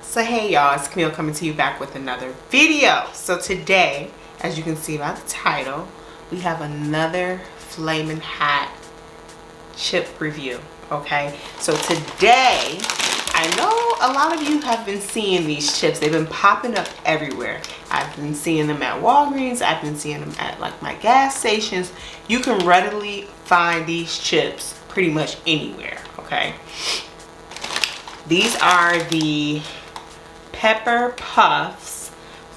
So hey y'all, it's Camille coming to you back with another video. So today, as you can see by the title, we have another flaming hot chip review. Okay, so today, I know a lot of you have been seeing these chips. They've been popping up everywhere. I've been seeing them at Walgreens. I've been seeing them at like my gas stations. You can readily find these chips pretty much anywhere. Okay, these are the Pepper Puffs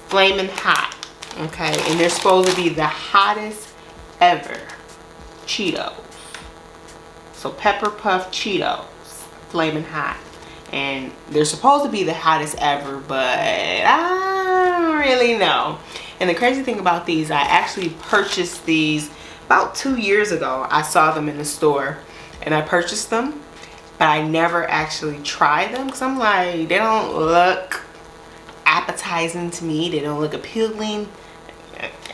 Flamin' Hot. Okay, and they're supposed to be the hottest ever Cheetos. So Pepper Puff Cheetos Flamin' Hot, and they're supposed to be the hottest ever, but I don't really know. And the crazy thing about these, I actually purchased these about 2 years ago. I saw them in the store and I purchased them, but I never actually tried them because I'm like, they don't look appetizing to me. They don't look appealing.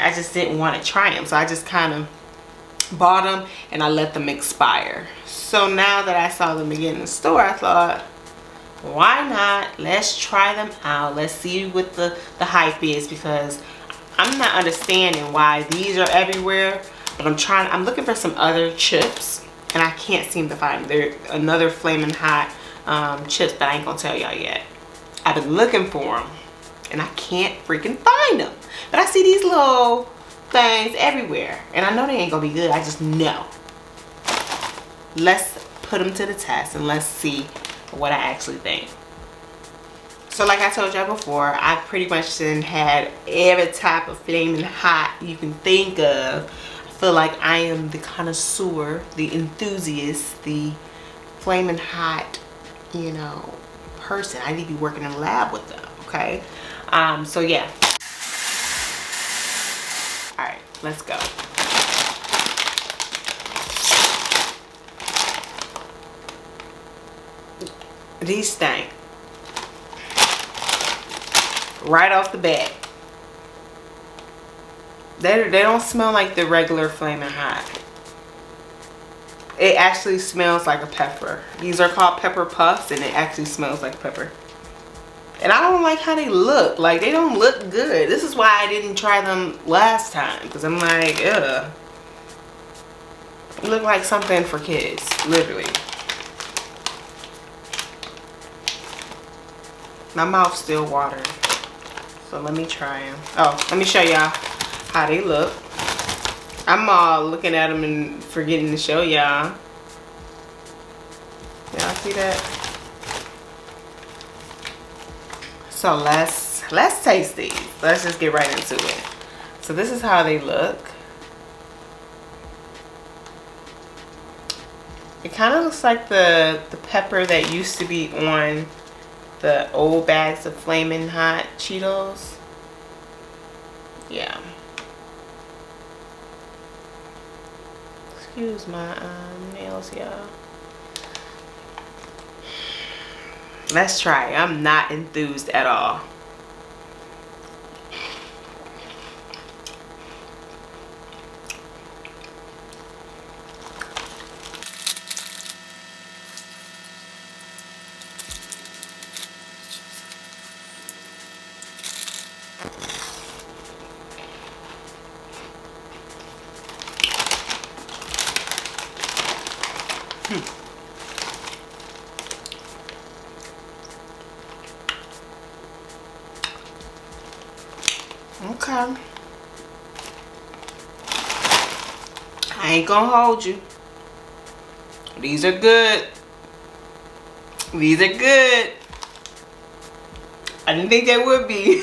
I just didn't want to try them, so I just kind of bought them and I let them expire. So now that I saw them again in the store, I thought, why not? Let's try them out. Let's see what the hype is, because I'm not understanding why these are everywhere, but I'm looking for some other chips and I can't seem to find them. They're another flaming hot chips, but I ain't gonna tell y'all yet. I've been looking for them and I can't freaking find them, but I see these little things everywhere and I know they ain't gonna be good. I just know. Let's put them to the test and let's see what I actually think. So like I told y'all before, I pretty much done had every type of flaming hot you can think of. I feel like I am the connoisseur, the enthusiast, the flaming hot, you know, person. I need to be working in a lab with them. Okay, so yeah. All right, let's go. These stink right off the bat. They don't smell like the regular flaming hot. It actually smells like a pepper. These are called Pepper Puffs and it actually smells like pepper. And I don't like how they look. Like, they don't look good. This is why I didn't try them last time, because I'm like, ugh. They look like something for kids, literally. My mouth's still watering, so let me try them. Oh, let me show y'all how they look. I'm all looking at them and forgetting to show y'all. Y'all see that? So let's taste these. Let's just get right into it. So this is how they look. It kind of looks like the pepper that used to be on the old bags of Flamin' Hot Cheetos. Yeah. Excuse my nails, y'all. Let's try. I'm not enthused at all. Okay. I ain't gonna hold you. These are good. These are good. I didn't think they would be.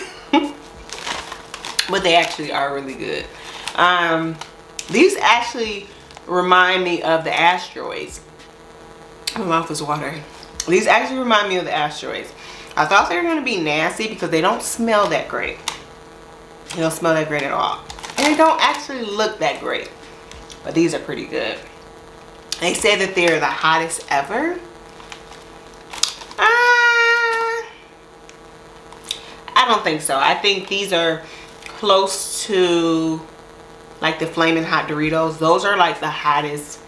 But they actually are really good. These actually remind me of the asteroids. My mouth is watering. These actually remind me of the asteroids. I thought they were going to be nasty because they don't smell that great. They don't smell that great at all. And they don't actually look that great. But these are pretty good. They say that they're the hottest ever. I don't think so. I think these are close to like the Flamin' Hot Doritos. Those are like the hottest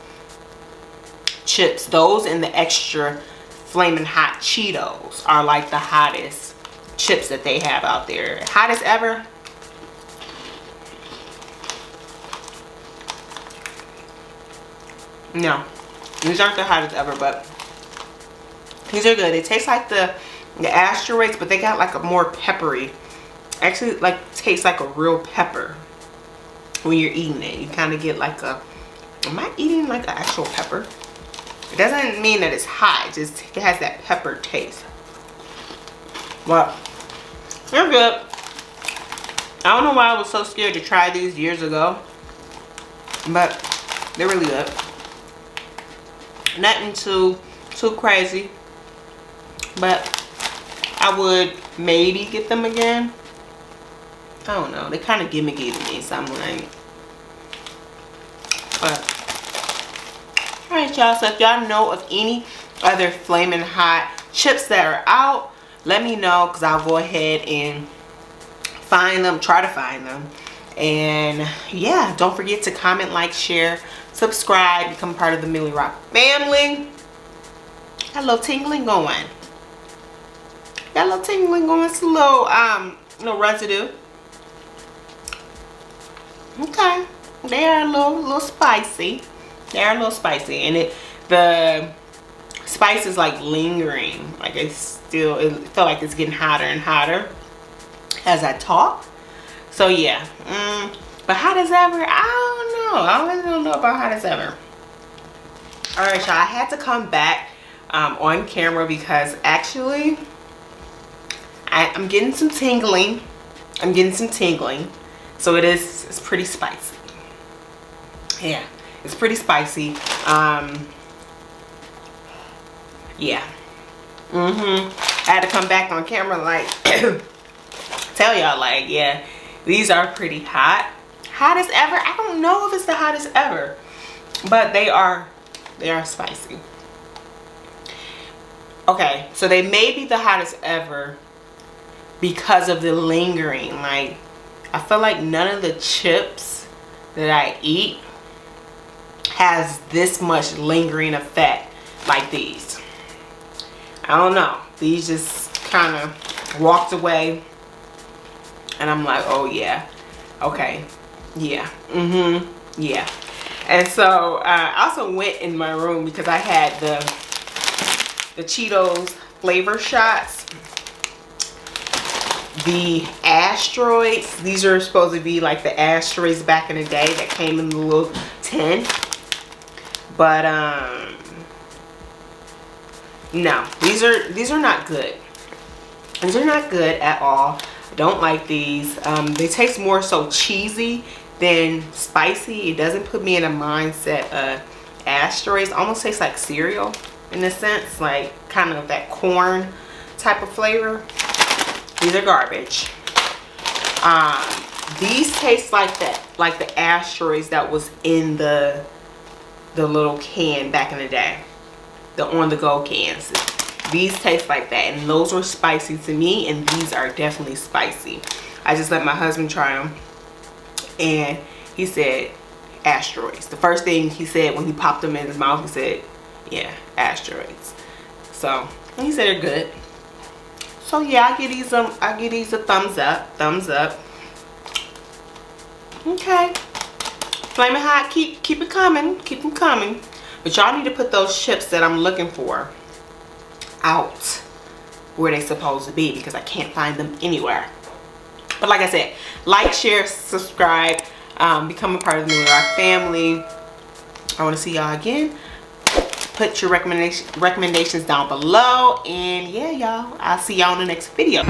chips. Those and the extra Flamin' Hot Cheetos are like the hottest chips that they have out there. Hottest ever. No, these aren't the hottest ever, but these are good. They taste like the asteroids, but they got like a more peppery. Actually, like tastes like a real pepper when you're eating it. You kind of get like a, am I eating like an actual pepper? It doesn't mean that it's hot, just it has that pepper taste. But they're good. I don't know why I was so scared to try these years ago, but they're really good. Nothing too crazy, but I would maybe get them again. I don't know, they kind of gimmicky to me, so I'm like, but alright y'all, so if y'all know of any other flaming hot chips that are out, let me know, because I'll go ahead and find them, try to find them. And yeah, don't forget to comment, like, share, subscribe, become part of the MilleyRocks family. Got a little tingling going. Got a little tingling going. It's a little residue. Okay, they are a little spicy. They are a little spicy, and the spice is like lingering. Like it feel like it's getting hotter and hotter as I talk. So yeah, but hot as ever, I don't know. I really don't know about hot as ever. All right, y'all, I had to come back on camera because actually I'm getting some tingling. I'm getting some tingling. So it's pretty spicy. Yeah, it's pretty spicy. Yeah. I had to come back on camera, like tell y'all, like, yeah, these are pretty hot. Hottest ever? I don't know if it's the hottest ever, but they are spicy. Okay, so they may be the hottest ever because of the lingering. Like, I feel like none of the chips that I eat has this much lingering effect like these. I don't know. These just kind of walked away, and I'm like, oh yeah, okay, yeah, yeah. And so I also went in my room because I had the CHEETOS flavor shots. The asteroids, these are supposed to be like the asteroids back in the day that came in the little tin, but no, these are not good. These are not good at all. I don't like these. They taste more so cheesy than spicy. It doesn't put me in a mindset of asteroids. Almost tastes like cereal in a sense, like kind of that corn type of flavor. These are garbage. These taste like that, like the asteroids that was in the little can back in the day, the on-the-go cans. These taste like that, and those were spicy to me, and these are definitely spicy. I just let my husband try them, and he said asteroids. The first thing he said when he popped them in his mouth, he said, yeah, asteroids. So he said they're good. So yeah, I give these a thumbs up. Thumbs up. Okay. Flaming hot, keep it coming. Keep them coming. But y'all need to put those chips that I'm looking for out where they supposed to be, because I can't find them anywhere. But like I said, like, share, subscribe, become a part of the MilleyRocks family. I want to see y'all again. Put your recommendations down below, and yeah, y'all, I'll see y'all in the next video.